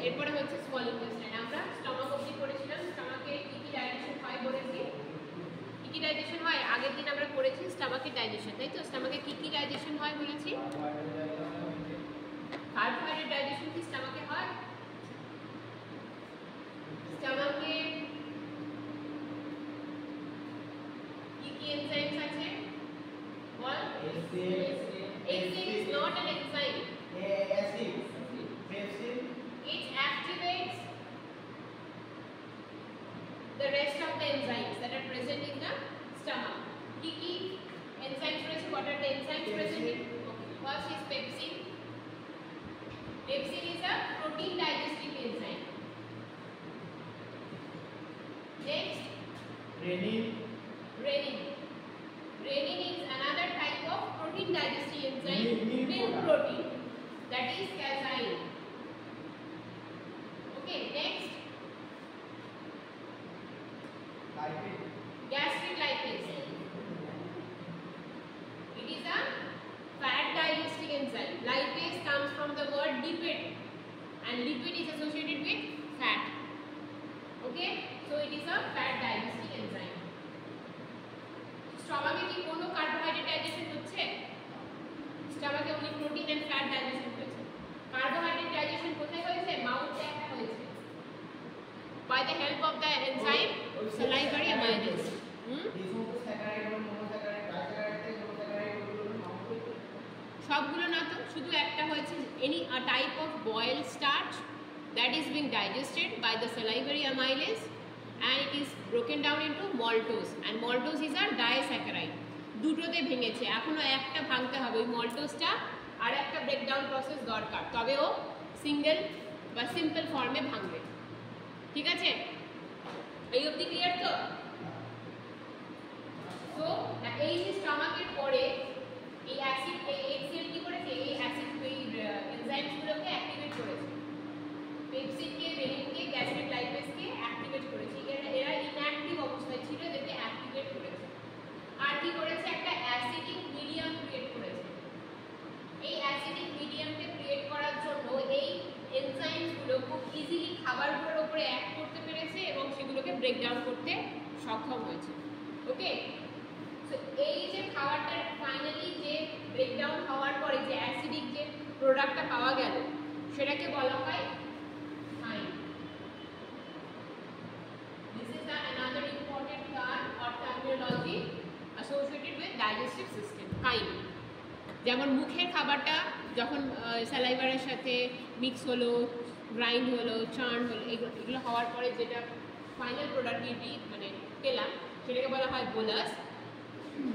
এরপরে হচ্ছে small intestine. আমরা স্টমাক অবধি পড়েছিলাম, স্টমাকে কি কি ডাইজেশন হয় বলেছি। কি কি ডাইজেশন হয় আগের দিন আমরা পড়েছি, স্টমাকের ডাইজেশন, তাই তো? স্টমাকে কি কি ডাইজেশন হয় বলেছি? কার্বোহাইড্রেট ডাইজেশন কি স্টমাকে হয়? স্টমাকে কি কি এনজাইমস আছে বল? HCl is not an enzyme. It activates the rest of the enzymes that are present in the stomach. Kiki enzymes present. What are the enzymes present in? Okay. First is pepsin. Pepsin is a protein digesting enzyme. Next, renin. Renin is another type of protein digesting enzyme, milk protein, that is casein. Okay, next, gastric lipase. It is a fat digesting enzyme. Lipase comes from the word lipid, and lipid is associated with fat. Okay, so it is a fat digesting enzyme. স্টমাকে কি কোনো carbohydrate digestion হচ্ছে? স্টমাকে only protein and fat digestion হচ্ছে। Carbohydrate digestion কোথায় হয়েছে? মাউথে একটা হয়েছে, by the help of the enzyme salivary amylase. সবগুলো না তো, শুধু একটা হয়েছে। any a type of boiled starch that is being digested by the salivary amylase and it is broken down into maltose, and maltose is a disaccharide. দুটোতে ভেঙেছে, এখনো একটা ভাঙতে হবে। ওই maltose-টা আর একটা ব্রেকডাউন প্রসেস দরকার, তবে ও সিঙ্গেল বা সিম্পল ফর্মে ভাঙবে। ঠিক আছে, এই অবধি ক্লিয়ার তো? তো এই যে স্টমাকের পরে এই অ্যাসিড, এই HCl কি করেছে? এই অ্যাসিড, এই এনজাইমগুলোকে অ্যাক্টিভেট করেছে। পেপসিনকে, রেনিনকে, গ্যাস্ট্রিক লাইপেজকে অ্যাক্টিভেট করেছে। এরা ইনঅ্যাক্টিভ অবস্থায় ছিল, যেটাকে অ্যাক্টিভেট করেছে। আর কি করেছে? একটা অ্যাসিডিক মিডিয়াম ক্রিয়েট করেছে। এই অ্যাসিডিক মিডিয়ামকে ক্রিয়েট করার জন্য এই এনজাইমসগুলো খুব ইজিলি খাবারগুলোর উপরে অ্যাক্ট করতে পেরেছে এবং সেগুলোকে ব্রেকডাউন করতে সক্ষম হয়েছে। ওকে, সো এই যে খাবারটা ফাইনালি যে ব্রেকডাউন হওয়ার পরে যে অ্যাসিডিক যে প্রোডাক্টটা পাওয়া গেল, সেটাকে বলা হয় chyme. This is another important term or terminology associated with digestive system, chyme. যেমন মুখের খাবারটা যখন স্যালাইভারের সাথে মিক্স হলো, গ্রাইন্ড হলো, চার্ন হলো, এগুলো হওয়ার পরে যেটা ফাইনাল প্রোডাক্টিভিটি মানে পেলাম, সেটাকে বলা হয় বোলাস।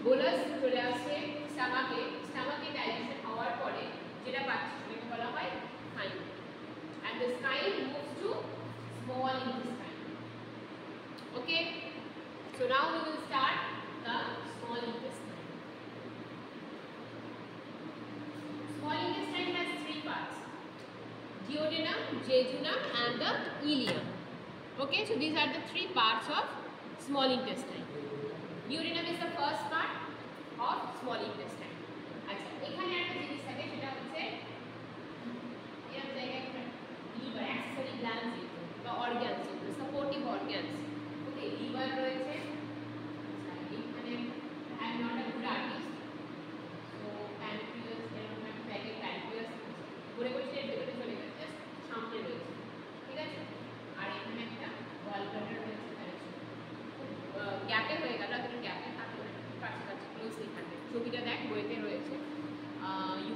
বোলাস চলে আসে স্টামাকে ডাইজেশন হওয়ার পরে যেটা পাচ্ছি সেটাকে বলা হয় chyme, and the chyme moves to small intestine. Okay, so now we will start the small intestine. Small intestine has three parts: duodenum, jejunum, and the ileum. Okay, so these are the three parts of small intestine. Duodenum is the first part of small intestine. আচ্ছা, এখানে একটা জিনিস থাকে, সেটা হচ্ছে এর জায়গায় একটা লিভার, অ্যাক্সেসরি গ্ল্যান্ডস বা অর্গানস, সাপোর্টিভ অর্গানস। ওকে, লিভার রয়েছে। এখানে I am not a good artist, so pancreas, এরকম একটা ব্যাগে প্যানক্রিয়াস ঘুরে ঘুরে এর ভেতরে চলে গেছে, জাস্ট সামনে রয়েছে। ঠিক আছে, আর এখানে একটা গল ব্লাডার রয়েছে, গ্যাপে হয়ে গেল, গ্যাপে থাকবে কাছাকাছি ক্লোজলি থাকবে। ছবিটা দেখ, বইতে রয়েছে। ইউ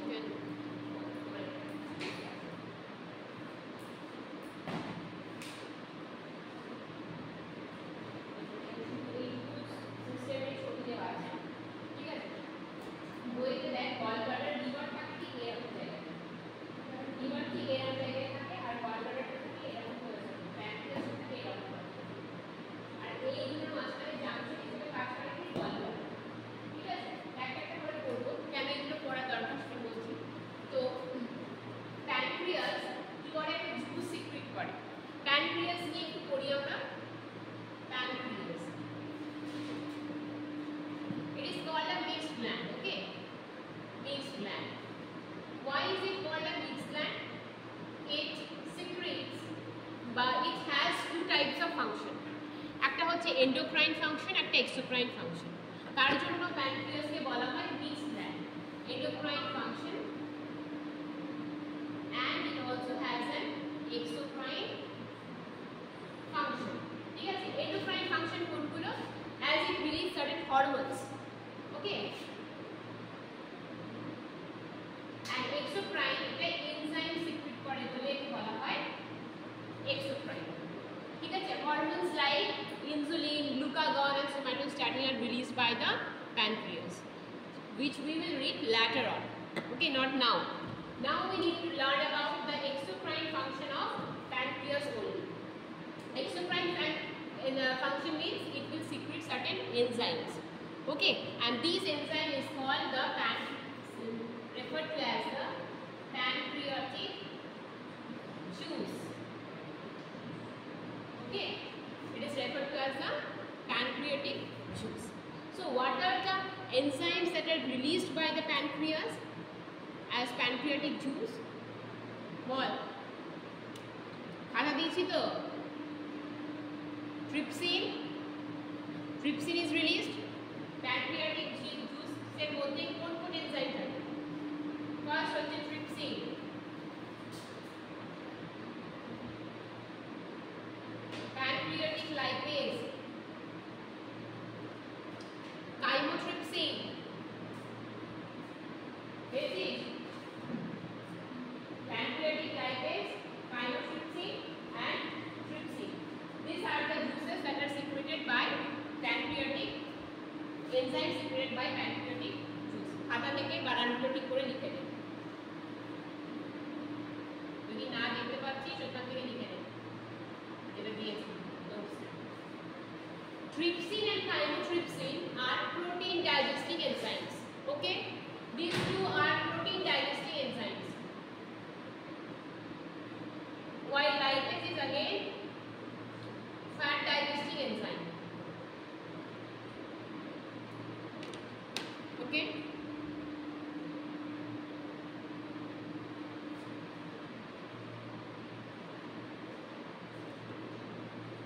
এন্ডোক্রাইন ফাংশন, একটা এক্সোক্রাইন ফাংশন। তার জন্য প্যানক্রিয়াসকে বলা হয় mixed gland. Endocrine function and it also has an exocrine function. ঠিক আছে, endocrine function কোনগুলো? As it release certain hormones, okay, and exocrine এটা enzyme secrete করে বলে একে বলা হয় exocrine। ঠিক আছে, hormones like insulin, glucagon and somatostatin are released by the pancreas, which we will read later on, okay, not now. Now we need to learn about the exocrine function of pancreas only. Exocrine function means it will secrete certain enzymes, okay, and these enzyme is called the referred to as the pancreatic juice, okay, it is referred to as the pancreatic juice. So what are the enzymes that are released by the pancreas as pancreatic juice? বল, খাতা দিয়েছি তো। trypsin is released pancreatic juice এর মধ্যে কোন কোন enzyme থাকে? First হচ্ছে trypsin, pancreatic lipase, chymotrypsin, basic pancreatic lipase, chymotrypsin and trypsin. These are the juices that are secreted by pancreatic enzymes secreted by pancreatic juice. খাতা থেকে বানানগুলো ঠিক করে লিখে নেন, যদি না দেখতে পাচ্ছিস ওখান থেকে লিখে নেন, এটা দিয়েছি। Trypsin and chymotrypsin are protein digesting enzymes, okay, these two are protein digesting enzymes, while lipase is again fat digesting enzyme, okay.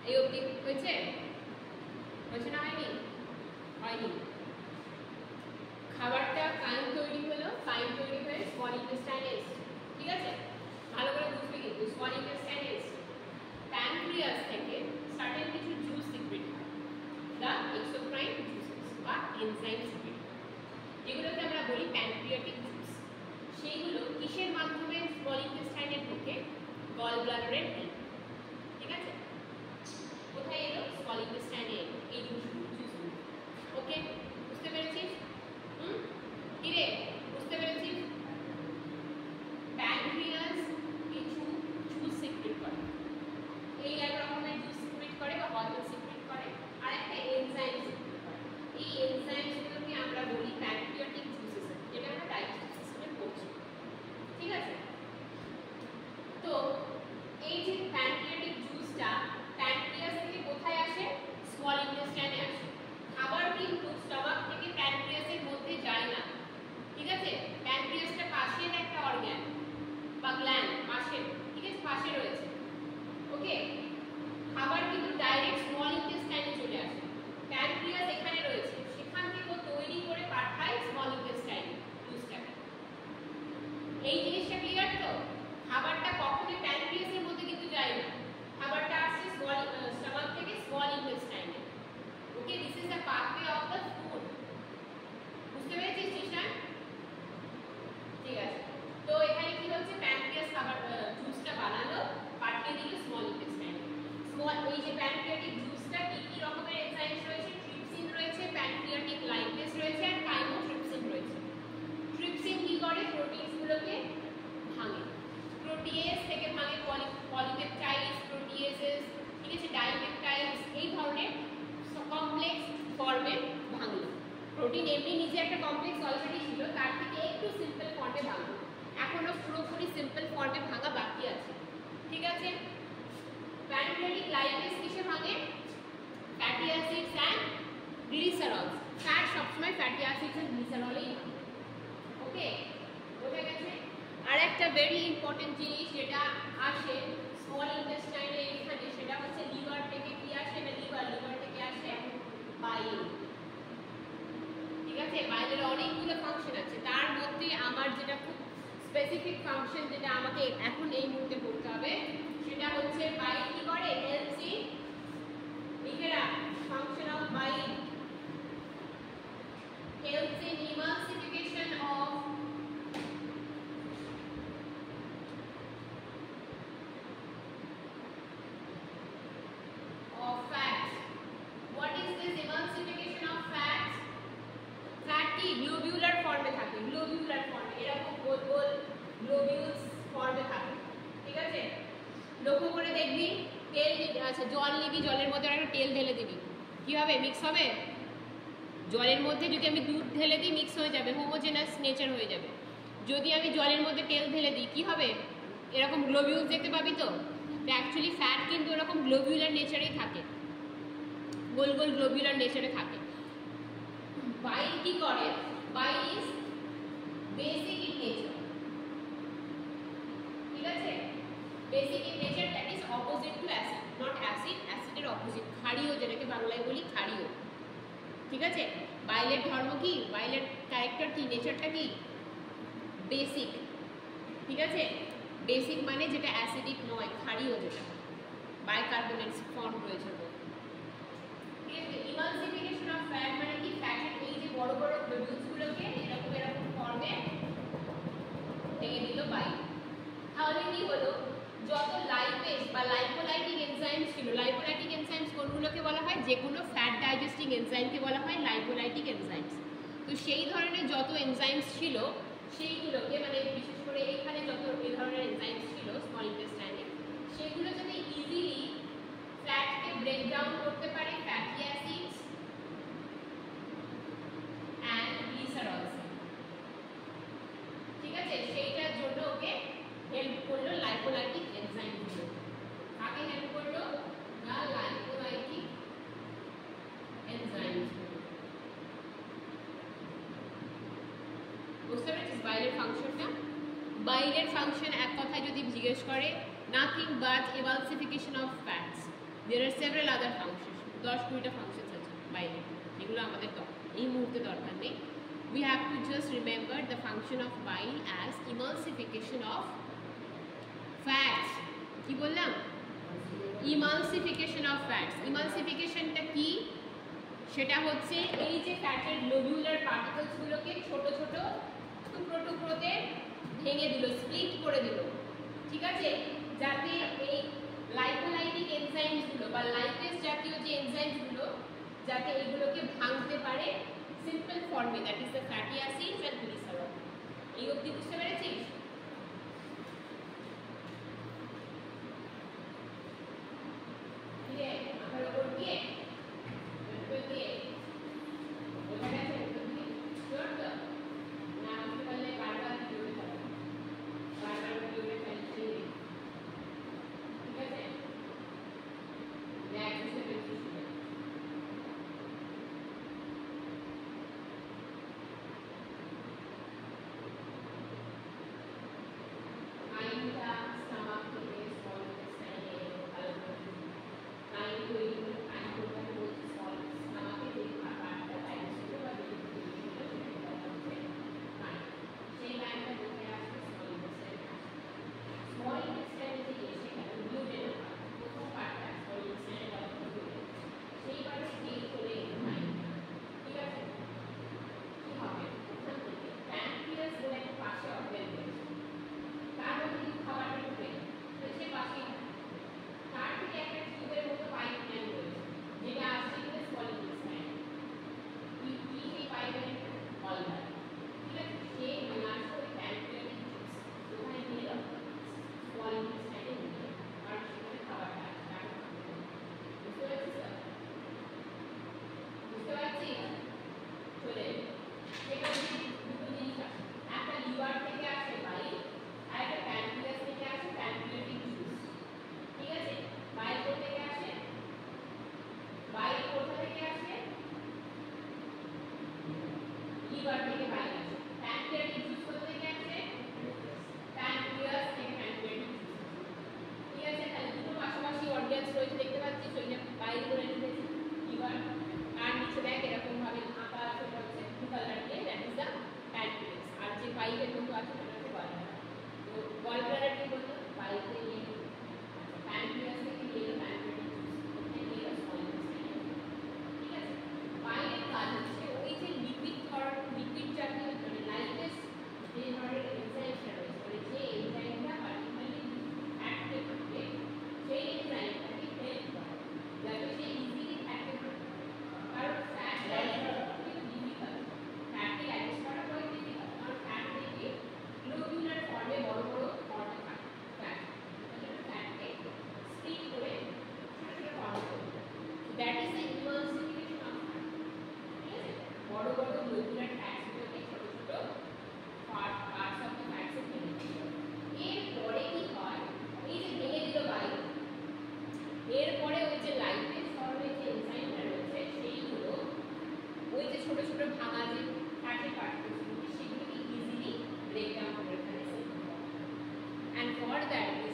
এই অবধি হয়েছে? হয়েছে না হয়নি? হয়নি। খাবারটা কাইম তৈরি হলো, কাইম তৈরি হয়ে স্মল ইন্টেস্টাইনে এসছে, ঠিক আছে, ভালো করে বুঝবে কিন্তু স্মল ইন্টেস্টাইনে এসছে, প্যানক্রিয়াস থেকে সার্টেন কিছু জুস সিক্রেট হয়, দ্য এক্সোক্রাইন জুসেস বা এনজাইম সিক্রেট হয়, যেগুলোকে আমরা বলি প্যানক্রিয়াটিক জুস। সেইগুলো কিসের মাধ্যমে স্মল ইন্টেস্টাইনে ঢোকে? গল ব্লাডারের হেল্প, ঠিক আছে, কোথায় এলো? স্মল ইন্টেস্টাইনে এলো এই জুসগুলো, ওকে, বুঝতে পেরেছিস? কিরে বুঝতে পেরেছিস? প্যানক্রিয়াস কিছু জুস সিক্রেট করে, এই এক রকমের জুস সিক্রেট করে বা হরমোন সিক্রেট করে, আর একটা এনজাইম সিক্রেট করে। এই এনজাইমগুলোকে আমরা বলি প্যানক্রিয়াটিক জুসেস, যেটা আমরা ডাইজেস্টিভ সিস্টেমে পড়ছি, ঠিক আছে। তো এই যে প্যানক্রিয়াটিক জুসটা প্যানক্রিয়াস থেকে কোথায় আসে? স্মল ইন্টেস্টাইনে আসে। খাবার কিন্তু স্টমাক থেকে প্যানক্রিয়াসের মধ্যে যায় না, ঠিক আছে, প্যানক্রিয়াসটা পাশের একটা অর্গান বা গ্ল্যান্ড, পাশের, ঠিক আছে, পাশে রয়েছে, ওকে। খাবার কিন্তু ডাইরেক্ট স্মল ইন্টেস্টাইনে চলে আসে, প্যানক্রিয়াস এখানে রয়েছে, সেখান থেকে তৈরি করে পাঠায় স্মল ইন্টেস্টাইনে জুসটাকে। এই জিনিসটা ক্লিয়ার তো? খাবারটা কখনোই প্যানক্রিয়াসের মধ্যে কিন্তু যায় না, খাবারটা আসছে স্টমাক থেকে স্মল ইন্টেস্টাইনে, okay, this is the pathway of the food. বুঝতে পেরেছিস জিসান? ঠিক আছে, তো এখানে কি হচ্ছে? প্যানক্রিয়াস খাবার জুসটা বানালো, পাঠিয়ে দিল স্মল ইন্টেস্টাইনে। এই যে প্যানক্রিয়াটিক জুসটা কি কি রকমের এনজাইমস রয়েছে? ট্রিপসিন রয়েছে, প্যানক্রিয়াটিক লাইপেজ রয়েছে আর কাইমোট্রিপসিন রয়েছে। ট্রিপসিন কি করে? প্রোটিনসগুলোকে ভাঙে, প্রোটিয়েজ থেকে ভাঙে, পলিপেপটাইডস, প্রোটিয়েজেস, ঠিক আছে, ডাইপেপটাইডস, এই ধরনের কমপ্লেক্স ফর্মে ভাঙলো। প্রোটিন এমনি নিজে একটা কমপ্লেক্স অলরেডি ছিল, তার থেকে একটু সিম্পল ফর্মে ভাঙলো, এখনো পুরোপুরি সিম্পল ফর্মে ভাঙা বাকি আছে, ঠিক আছে। প্যানক্রিয়াটিক লাইপেজ কিসে ভাঙে? Fatty acids and glycerols. Fat সবসময় ফ্যাটি অ্যাসিডস অ্যান্ড গ্লিসারলেই ভাঙে, ওকে, বোঝা গেছে। আর একটা ভেরি ইম্পর্টেন্ট জিনিস যেটা আসে স্মল ইন্টেস্টাইনে এখানে, সেটা হচ্ছে লিভার থেকে কি আসে? না লিভার থেকে আসে আসছে বাইল। ঠিক আছে, বাইলের অনেকগুলো ফাংশন আছে, তার মধ্যে আমার যেটা খুব স্পেসিফিক ফাংশন যেটা আমাকে এখন এই মুহূর্তে পড়তে হবে সেটা হচ্ছে বাইল কি করে, হেল্পস ইন, লিখে রাখ, function of bile helps in emulsification of fats. What is this emulsification of fats? Fat কি globular ফর্মে থাকে, globular ফর্মে এরকম গোল গোল globules ফর্মে থাকে। ঠিক আছে, লক্ষ্য করে দেখবি তেল, আচ্ছা জল নিবি, জলের মধ্যে একটা তেল ঢেলে দিবি, কি হবে, মিক্স হবে। জলের মধ্যে যদি আমি দুধ ঢেলে দিই মিক্স হয়ে যাবে, হোমোজেনাস নেচার হয়ে যাবে। যদি আমি জলের মধ্যে তেল ঢেলে দিই কি হবে, এরকম গ্লোবিউলস দেখতে পাবি। তো অ্যাকচুয়ালি ফ্যাট কিন্তু এরকম গ্লোবিউলার নেচারেই থাকে, গোল গোল গ্লোবিউলার নেচারে থাকে। বাইল কি করে, বাইল ইজ বেসিক ইন নেচার। ঠিক আছে, basic in nature, that is opposite to acid, not acid, অ্যাসিডের অপোজিট, ক্ষারীয়, যেটাকে বাংলায় বলি ক্ষারীয়। ঠিক আছে, বাইলের ধর্ম কি, বাইলের ক্যারেক্টার কি, নেচারটা কি, বেসিক। ঠিক আছে, বেসিক মানে যেটা অ্যাসিডিক নয়, ক্ষারীয়, যেটা বাইকার্বনেটস ফর্ম রয়েছে। ঠিক আছে, ইমালসিফিকেশন অফ ফ্যাট মানে কি, ফ্যাটের এই যে বড় বড় গ্লোবিউলস গুলোকে এরকম এরকম ফর্মে ভেঙে দিল বাইল। তাহলে কি হলো, যত লাইপেজ বা লাইপোলাইটিক এনজাইমস ছিল, লাইপোলাইটিক এনজাইমস কোনগুলোকে বলা হয়, যে কোনো ফ্যাট ডাইজেস্টিং এনজাইমকে বলা হয় লাইপোলাইটিক এনজাইমস। তো সেই ধরনের যত এনজাইমস ছিল সেইগুলোকে, মানে বিশেষ করে এখানে যত এই ধরনের এনজাইমস ছিল স্মল ইন্টেস্টাইনে, সেগুলো যদি ইজিলি ফ্যাটকে ব্রেক ডাউন করতে পারে ফ্যাটি অ্যাসিডস অ্যান্ড গ্লিসারলস। ঠিক আছে, সেইটার জন্য ওকে হেল্প করলো লাইপোলাইটিক এনজাইমগুলো। কাকে হেল্প করলো, না লাইপোলাইটিক এনজাইমগুলো। বুঝতে পেরেছিস বাইলের ফাংশনটা? বাইলের ফাংশন এক কথায় যদি জিজ্ঞেস করে, nothing but emulsification of fats. There are several other function, 10-20টা ফাংশনস আছে বাইলের, এগুলো আমাদের এই মুহূর্তে দরকার নেই। We have to just remember the function of bile as emulsification of fats. কি বললাম, emulsification of fats। emulsificationটা কি, সেটা হচ্ছে এই যে ফ্যাটের গ্লোবিউলার পার্টিকলস গুলোকে ছোট ছোট টুকরো টুকরোতে ভেঙে দিল, স্প্লিট করে দিল। ঠিক আছে, যাতে এই লাইপোলাইটিক এনজাইমস গুলো বা লাইপেজ জাতীয় যে এনজাইমস গুলো, যাতে এগুলোকে ভাঙতে পারে সিম্পল ফর্মে, that is the fatty acids and glycerol. এই অবধি বুঝতে পেরেছিস? মাথার উপর দিয়ে বোঝা গেছে? না বুঝতে পারলে বারবার ভিডিওটা চালাবো, বারবার ভিডিওটা চালিয়ে। ঠিক আছে, দেখ বুঝতে পেরেছিস?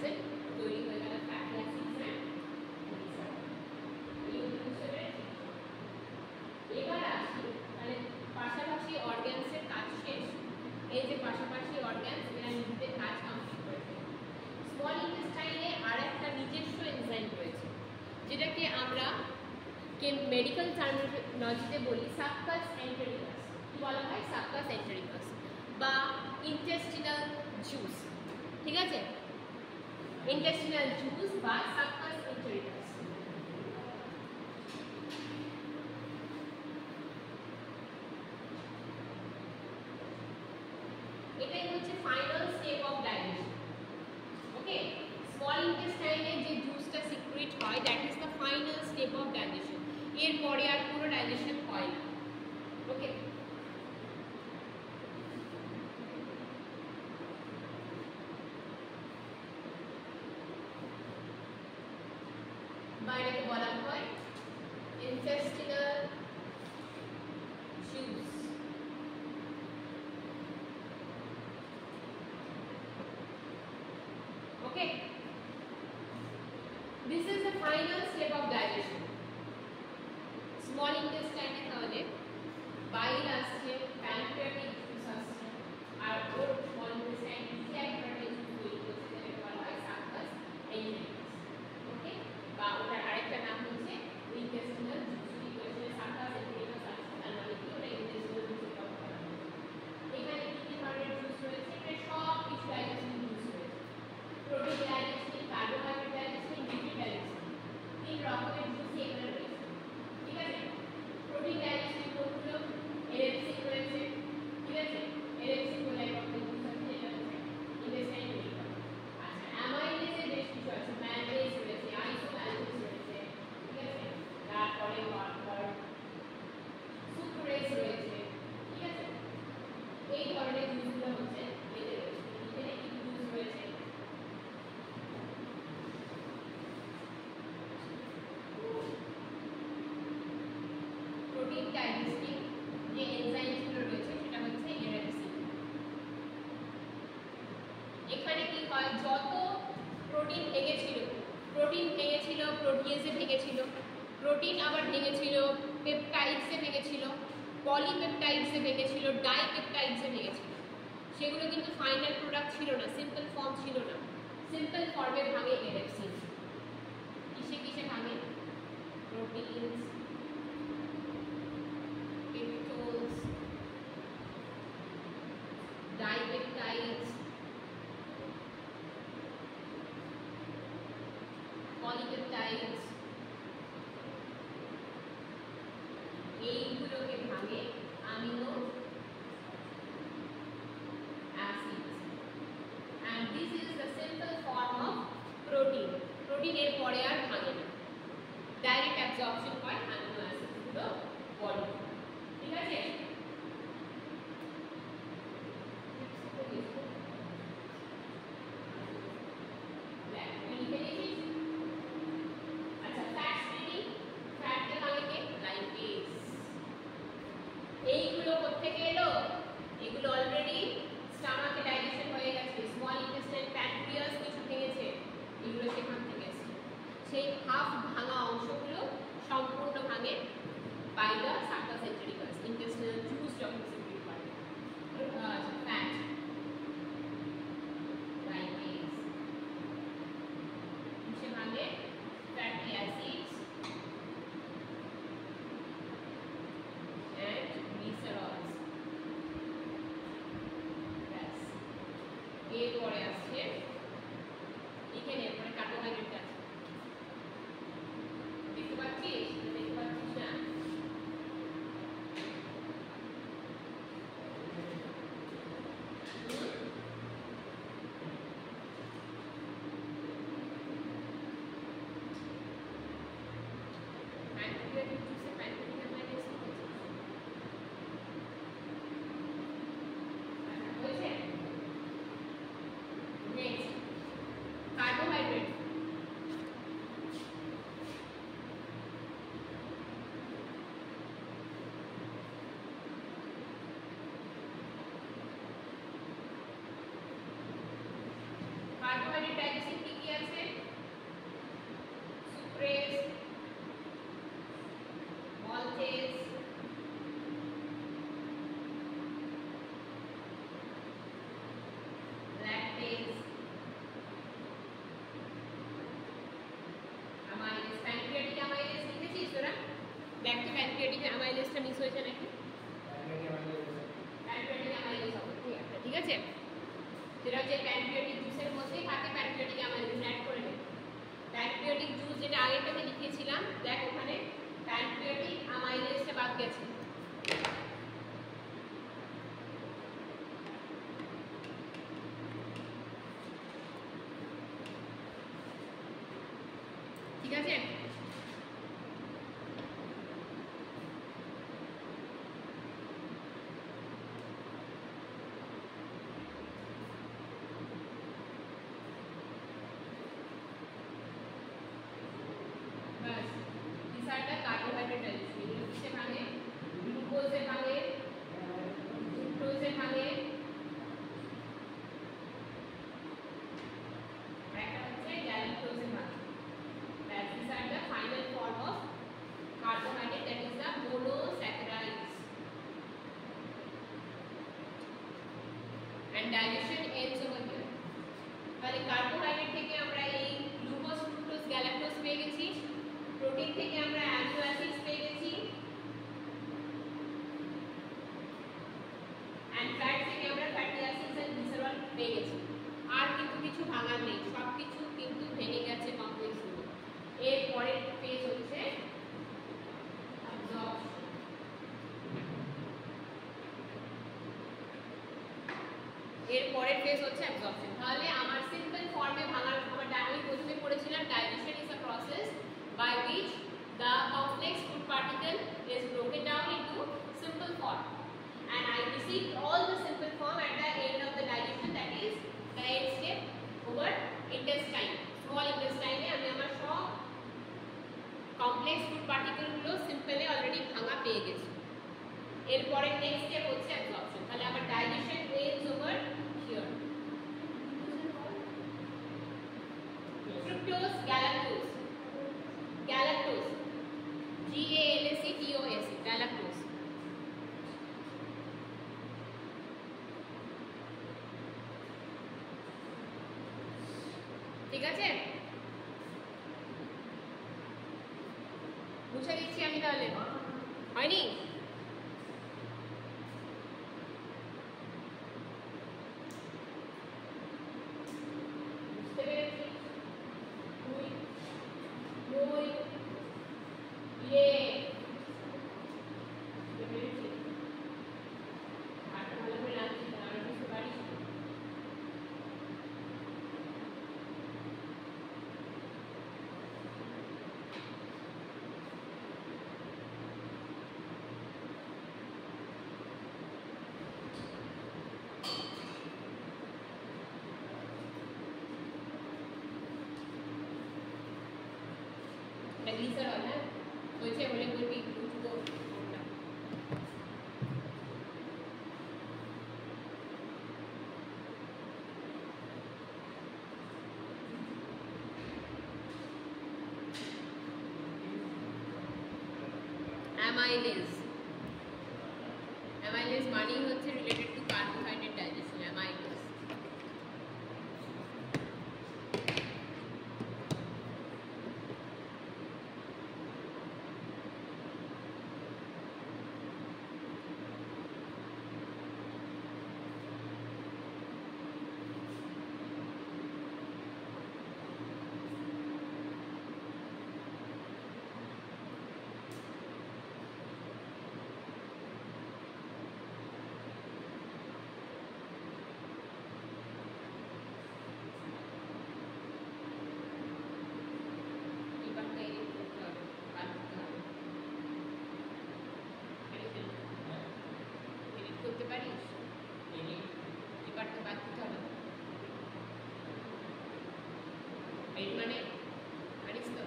অ্যাসিড তৈরি হয়ে গেল ফ্যাটি অ্যাসিড স্ট্র্যান্ড। এবার আসি মানে পাশাপাশি অর্গানসের কাজ শেষ। এই যে পাশাপাশি অর্গানস এরা নিজেদের কাজ কমপ্লিট করেছে। স্মল ইন্টেস্টাইনে আর একটা নিজস্ব এনজাইম রয়েছে যেটাকে আমরা মেডিকেল টার্মিনোলজিতে বলি সাবকাস এন্টেরিকাস। কি বলা হয়? সাবকাস এন্টেরিকাস বা ইন্টেস্টিনাল জুস। ঠিক আছে, ইন্টেস্টিনাল জুস বা সাবকাস এন্টেরিকাস। এটাই হচ্ছে final step of digestion. Okay, small ইন্টেস্টাইনে যে জুসটা সিক্রেট হয় that is the final step of digestion. এরপরে আর পুরো ডাইজেশন হয় না। ওকে, বাইরেকে বলা হয় intestinal juice. Okay, this is the final step of digestion. Small intestine তাহলে বাইল আসছে, প্যানক্রিয়াটিক জুস আসছে, আর ওর স্মল ইন্টেস্টাইন নিচে একটা জুস তৈরি করছে যেটাকে বলা হয় সাবকাস এন্টেরিকাস। ওকে, বা ওটার আরেকটা নাম হচ্ছে ইন্টেস্টিনাল জুস। ইকুয়েশনে সাবকাস এন্টেরিকাস আছে, তার মানে কি ওটা ইন্টেস্টিনাল জুসের কথা বলা হয়। এখানে কি কি ধরনের জুস রয়েছে? এটা সব কিছু ডাইজেশন জুস রয়েছে। Protein digestion, carbohydrate digestion, lipid digestion, তিন রকমের জুস এখানে রয়েছে। ঠিক আছে, প্রোটিন ডাইজেশন কোনগুলো? এলএপসিন রয়েছে। ঠিক আছে, এলএপসিন বলে একটা জুস আছে যেটা হচ্ছে ইন্টেস্টাইন তৈরি করে। আচ্ছা, অ্যামাইলেজের বেশ কিছু আছে, ম্যান্ডেজ রয়েছে, আইসোম্যান্ডেজ রয়েছে। ঠিক আছে, তারপরে সুক্রেজ রয়েছে। ঠিক আছে, এই ধরনের জুসগুলো হচ্ছে এতে রয়েছে। এখানে কি জুস রয়েছে? প্রোটিন ডাইজেস্টিং যে এনজাইমগুলো রয়েছে সেটা হচ্ছে এলএপসিন। এখানে কি হয়? যত প্রোটিন ভেঙেছিল, প্রোটিয়েজে ভেঙেছিল, প্রোটিন আবার ভেঙেছিল পেপটাইডসে ভেঙেছিল, পলিপেপটাইডসে ভেঙেছিল, ডাইপেপটাইডসে ভেঙেছিল। সেগুলো কিন্তু ফাইনাল প্রোডাক্ট ছিল না, সিম্পল ফর্ম ছিল না। সিম্পল ফর্মে ভাঙে এলএপসিন। কিসে কিসে ভাঙে? প্রোটিনস, পেপটোজ, ডাইপেপটাইডস, পলিপেপটাইডস, এইগুলোকে ভাঙে amino acids, and this is the অ্যামাইলেজটা মিস হয়েছে নাকি? প্যানক্রিয়াটিক অ্যামাইলেজ হবে, ঠিক আছে। যেটা হচ্ছে প্যানক্রিয়াটিক জুসের মধ্যেই থাকে প্যানক্রিয়াটিক অ্যামাইলেজ, অ্যাড করে নেব। প্যানক্রিয়াটিক জুস যেটা আগেরটাতে লিখেছিলাম, দেখ ওখানে প্যানক্রিয়াটিক অ্যামাইলেজটা বাদ গেছে। ঠিক আছে, बस these are the carbohydrate digestion. এগুলো কিসে ভাঙে? গ্লুকোজে ভাঙে, সুক্রোজে ভাঙে, একটা হচ্ছে গ্যালাক্টোজে ভাঙে। That these are the final form of carbohydrate, that is the monosaccharides. And digestion ends over here. তাহলে কার্বোহাইড্রেট থেকে আমরা এই গ্লুকোজ, ফ্রুক্টোজ, গ্যালাক্টোজ পেয়ে গেছি। প্রোটিন থেকে আমরা অ্যামিনো অ্যাসিডস পেয়ে গেছি। এন্ড ফ্যাট থেকে আমরা ফ্যাটি অ্যাসিডস এন্ড গ্লিসারল পেয়ে গেছি। আর কিন্তু কিছু ভাঙার নেই, সব কিছু কিন্তু ভেঙে গেছে কমপ্লেক্সলি। এর পরের ফেজ হচ্ছে অ্যাবজর্পশন। এর পরের ফেজ হচ্ছে অ্যাবজর্পশন। তাহলে আমার সিম্পল ফর্মে ভাঙার, আমি প্রথমে পড়েছিলাম digestion is a process by which the complex food particle is broken down into simple form, and I received all the simple form at the end of the digestion, that is the end step over intestine, small intestine e ami amar সব complex food particle গুলো simple e already ভাঙা পেয়ে গেছি। এরপরে next step হচ্ছে absorption. তাহলে আমার digestion ends over here. Fructose, galactose, galactose, galactose, galactose। ঠিক আছে, মুছে দিচ্ছি আমি তাহলে, হয়নি? গ্লিসারল, হ্যাঁ বলছে, বলে বলবি বুঝবো কোনটা। অ্যামাইলেজ, অ্যামাইলেজ মানেই হচ্ছে related to carbohydrate digestion. Amylase করতে পারিস, এবার তো বাদ দিতে হবে। মানে পারিস তো?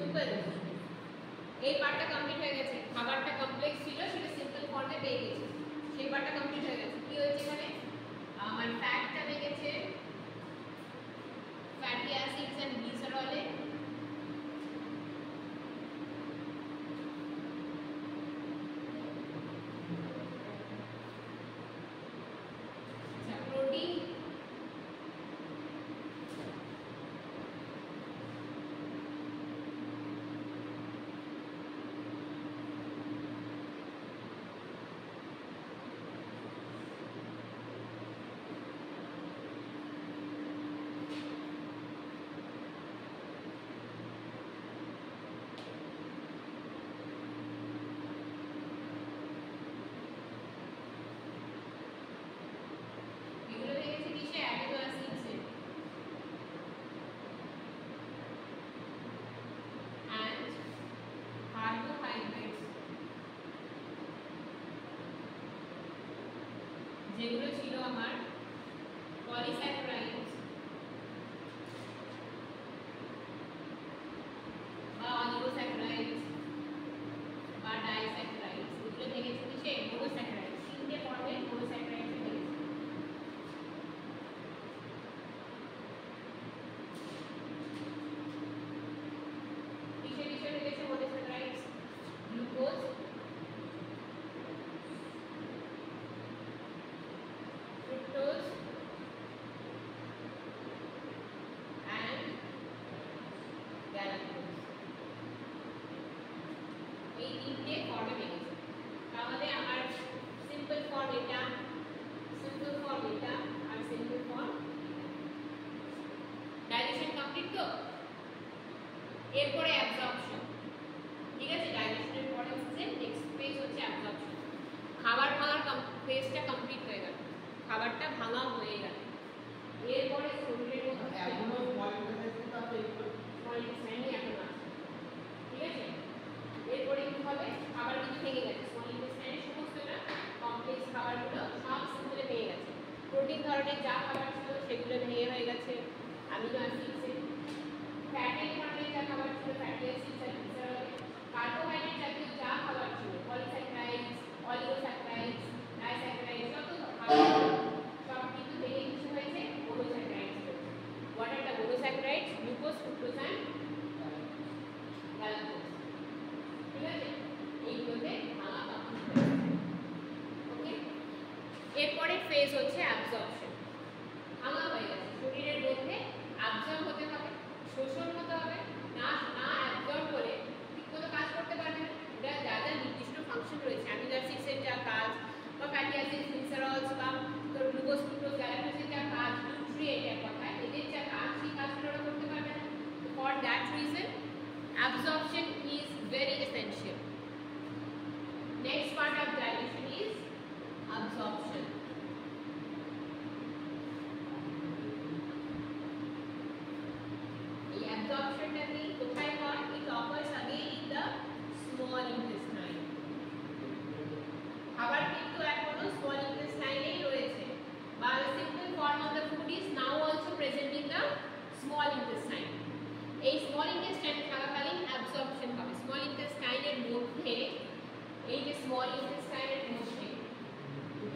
সিম্পল। এই পার্টটা কমপ্লিট হয়ে গেছে। খাবারটা কমপ্লেক্স ছিল, সেটা সিম্পল ফর্মে পেয়ে গেছি, সেই পার্টটা কমপ্লিট হয়ে গেছে। কি হয়েছে এখানে? আমার ফ্যাটটা পেয়ে গেছে ফ্যাটি অ্যাসিডস এন্ড গ্লিসারলে। প্রোটিন যেগুলো ছিল আমার পলিস্যাকারাইডস বা অলিগোস্যাকারাইডস বা ডাইস্যাকারাইডস, এগুলো থেকে গেছে কিসে? মোনোস্যাকারাইডস। তিনটে ফর্মের মোনোস্যাকারাইডস হয়ে গেছে। কিসে কিসে হয়ে গেছে monosaccharides? Glucose, fructose and galactose। এই তিনটে ফর্মে পেয়ে গেছে। তাহলে আমার সিম্পল ফর্ম এটা, সিম্পল ফর্ম এটা আর সিম্পল ফর্ম। ডাইজেশন কমপ্লিট তো? এরপরে অ্যাবজর্পশন। ঠিক আছে, ডাইজেশনের পরে হচ্ছে নেক্সট পেজ হচ্ছে অ্যাবজর্পশন। খাবার ভাঙার পেজটা কমপ্লিট হয়ে গেল, খাবারটা ভাঙা হয়ে গেল। এরপরে শরীরের মধ্যে এখনো স্মল ইন্টেস্টাইনে এখন আছে। ঠিক আছে, এরপরে কি হবে? খাবার কিছু ভেঙে গেছে, স্মল ইন্টেস্টাইনের সমস্তটা কমপ্লেক্স খাবারগুলো সব সিম্পলে ভেঙে গেছে। প্রোটিন ধরনের যা খাবার ছিল সেগুলো ভেঙে হয়ে গেছে অ্যামিনো অ্যাসিডসে। ফ্যাটের ধরনের যা খাবার ছিল ফ্যাটি অ্যাসিডস আর গ্লিসারল। কার্বোহাইড্রেট জাতীয় যা খাবার ছিল পলিস্যাকারাইডস, অলিগোস্যাকারাইডস, ডাইস্যাকারাইডস, যত খাবার সব কিছু ভেঙে কিছু হয়েছে মোনোস্যাকারাইডস হয়েছে। What are the monosaccharides? Glucose, fructose and galactose. ঠিক আছে, এইগুলোতে ভাঙা কমপ্লিট হয়ে গেছে। ওকে, এরপরে ফেজ হচ্ছে অ্যাবজর্পশন। ভাঙা হয়ে গেছে, শরীরের মধ্যে অ্যাবজর্ব হতে হবে, শোষণ হতে হবে। না না অ্যাবজর্ব করে ঠিক মতো কাজ করতে পারবে না। এটা যা যা নির্দিষ্ট ফাংশন রয়েছে, অ্যামিনো অ্যাসিডসের যা কাজ বা ফ্যাটি অ্যাসিডস, গ্লিসারলস বা তোর গ্লুকোজ, ফ্রুক্টোজ, গ্যালাক্টোজের যা কাজ, নিউট্রিয়েন্ট এক কথায় এদের যা কাজ, সেই কাজগুলো ওরা করতে পারবে না। For that reason absorption is very essential. Next part of digestion is absorption. The absorption technique কোথায় হয়? It occurs again in the small intestine. খাবার কিন্তু এখনো small intestine এই রয়েছে, বা the simple form of the food is now also present in the small intestine. এই small ইন্টেস্টাইনে থাকাকালীন অ্যাবজর্পশন হবে। স্মল ইন্টেস্টাইনের মধ্যে, এই যে স্মল ইন্টেস্টাইনের মধ্যে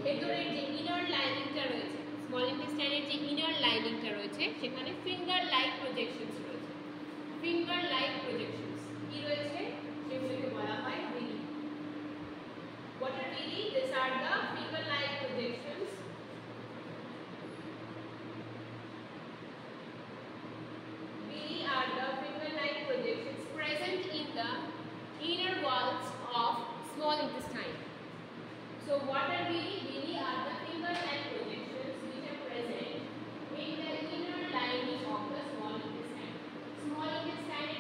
ভেতরের যে ইনার লাইনিংটা রয়েছে, স্মল ইন্টেস্টাইনের যে ইনার লাইনিংটা রয়েছে সেখানে ফিঙ্গার লাইক প্রজেকশনস রয়েছে। ফিঙ্গার লাইক প্রজেকশনস কি রয়েছে? সেগুলোকে বলা হয় villi. What are villi? These are the finger like projections are the finger-like projections present in the inner walls of small intestine. So what are villi? Villi are the finger-like projections which are present in the inner lining of the small intestine. Small intestine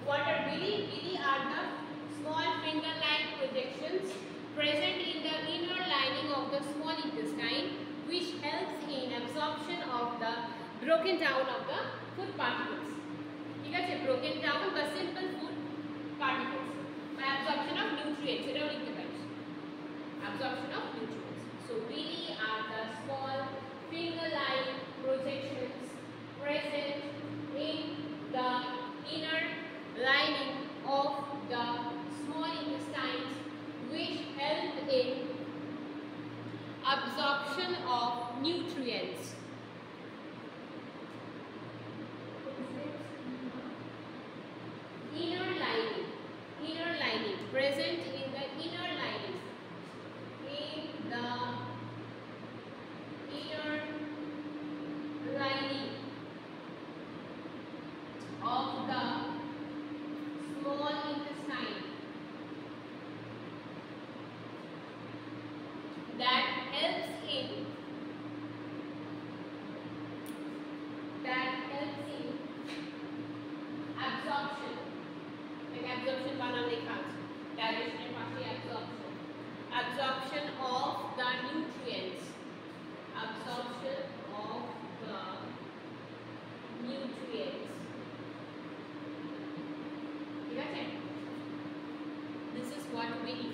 What are villi? Villi are the small finger-like projections present in the inner lining of the small intestine, which helps in absorption of the broken down of the food particles. ঠিক আছে, broken down the simple food particles by absorption of nutrients. এটাও লিখতে পারিস, absorption of nutrients. So villi are the small finger-like projections present in the inner lining of the small intestines, which help in absorption of nutrients. Inner lining, present in the inner lining, in the inner lining of the small intestine, that helps in absorption. Like absorption বানান লেখা আছে, ডাইজেশনের পাশে absorption of the nutrients, absorption of the nutrients. ঠিক আছে, this is what villi.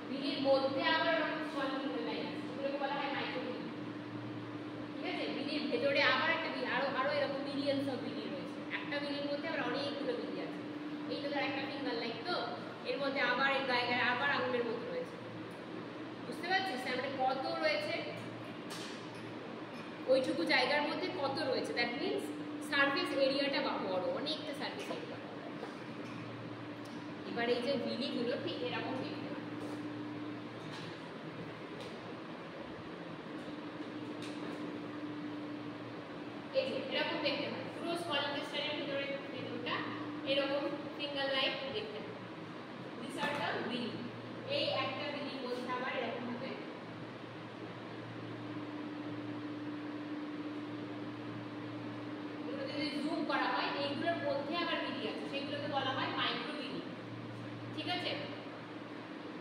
villiর মধ্যে আবার small finger line আছে, যেগুলোকে বলা হয় মাইক্রোভিলি। ঠিক আছে, villiর ভেতরে আবার একটা আরো এরকম মিলিয়নস অফ villi রয়েছে। একটা villiর মধ্যে আবার অনেকগুলো villi আছে। এই তো ধর একটা ফিঙ্গার লাইক, তো এর মধ্যে আবার এই জায়গায় আবার আঙুলের মতো রয়েছে। বুঝতে পারছিস আমরা কত রয়েছে, ওইটুকু জায়গার মধ্যে কত রয়েছে? দ্যাট মিনস সারফেস এরিয়াটা বড়, অনেকটা সারফেস এরিয়া। এবার এই যে villiগুলো ঠিক এরকম দেখতে হয়। এই যে এরকম দেখতে হয়, পুরো স্মল ইন্টেস্টাইনের ভিতরে ভেতরটা এরকম ফিঙ্গার লাইক দেখতে হয়। This are the villi। এই একটা villiর মধ্যে আবার এরকম হবে জুম করা হয়, এইগুলোর মধ্যে আবার villi আছে, সেগুলোকে বলা হয় মাইক্রোভিলি। ঠিক আছে,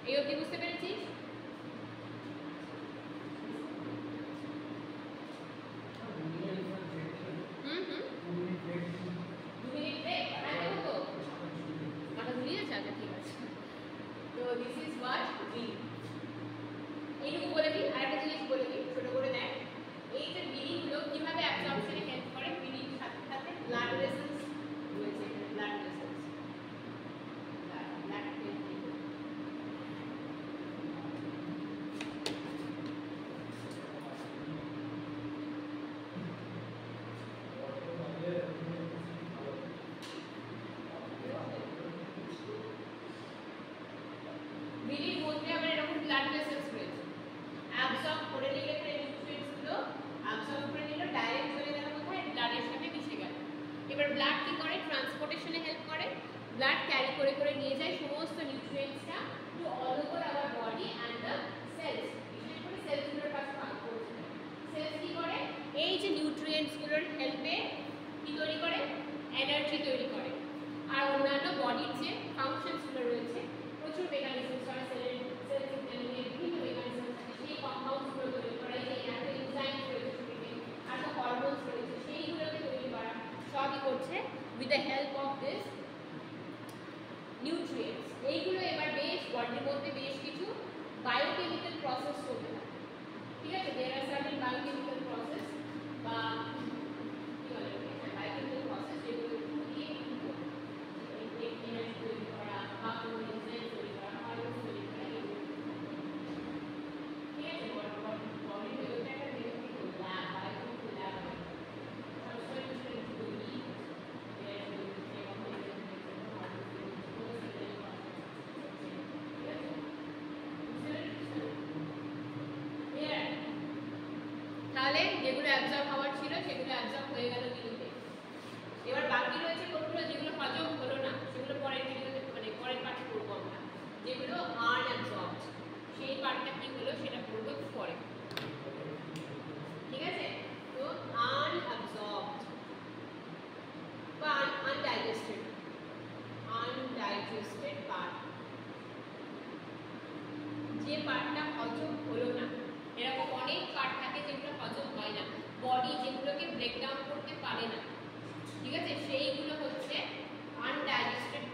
এই অবধি বুঝতে পেরেছিস? This is what villi. এইটুকু বলে দিই, আরেকটা জিনিস বলে দিই, ছোট করে দেখ। এই যে villiগুলো কিভাবে অ্যাবজর্পশনে হেল্প করে, villiর সাথে সাথে ব্লাড ভেসেলস রয়েছে, ব্লাড ভেসেলস, ব্লাড villiর মধ্যে আবার এরকম ব্লাড ভেসেলস রয়েছে, অ্যাবজর্ব করে নিলে নিউট্রিয়েন্টস গুলো অ্যাবজর্ব করে নিলে ডাইরেক্ট চলে গেল কোথায়, ব্লাডের সাথে মিশে গেল। এবার ব্লাড কি করে, ট্রান্সপোর্টেশনে হেল্প করে, ব্লাড ক্যারি করে করে নিয়ে যায় সমস্ত নিউট্রিয়েন্টসটা to all over our body and the cells. বিশেষ করে সেলসগুলোর কাছে কাজ করছে। সেলস কি করে, এই যে নিউট্রিয়েন্টসগুলোর হেল্পে কি তৈরি করে, এনার্জি তৈরি করে। আর অন্যান্য বডির যে ফাংশনসগুলো রয়েছে, প্রচুর মেকানিজমস হয়, সেল সিগন্যালিংয়ের বিভিন্ন মেকানিজমস আছে, সেই কম্পাউন্ডসগুলো তৈরি করা, এই যে এনজাইমস রয়েছে শরীরে, আর হরমোনস রয়েছে, সেইগুলোকে তৈরি করা সবই করছে with the help of this nutrients. এইগুলো এবার বেশ বডির মধ্যে বেশ কিছু বায়োকেমিক্যাল প্রসেস চলতে থাকে। ঠিক আছে, দেয়ার আর সার্টেন বায়োকেমিক্যাল প্রসেস বা কি বলে বায়োকেমিক্যাল প্রসেস, যেগুলো দিয়ে কিন্তু এনার্জি তৈরি করা বা কোনো এনজাইম তৈরি করা, হরমোন তৈরি করা, এগুলো। ঠিক আছে, বডির ভেতরটা একটা মেকানিক্যাল ল্যাব, বায়োকেমিক্যাল ল্যাব হয়, সবসময় কিছু তৈরি তাহলে যেগুলো অ্যাবজর্ব হওয়ার ছিল সেগুলো অ্যাবজর্ব হয়ে গেল villiতে। এবার বাকি রয়েছে কোনগুলো যেগুলো হজম হলো না, সেগুলো পরের ভিডিওতে মানে পরের পার্টে করবো আমরা। যেগুলো আনঅ্যাবজর্বড, সেই পার্টটা কি হলো সেটা করবো পরে। ঠিক আছে, তো আনঅ্যাবজর্বড বা আনডাইজেস্টেড আনডাইজেস্টেড পার্ট, যে পার্টটা হজম হলো না। এরকম অনেক পার্ট থাকে যেগুলো হজম হয় না, বডি যেগুলোকে ব্রেকডাউন করতে পারে না, ঠিক আছে, সেইগুলো হচ্ছে আনডাইজেস্টেড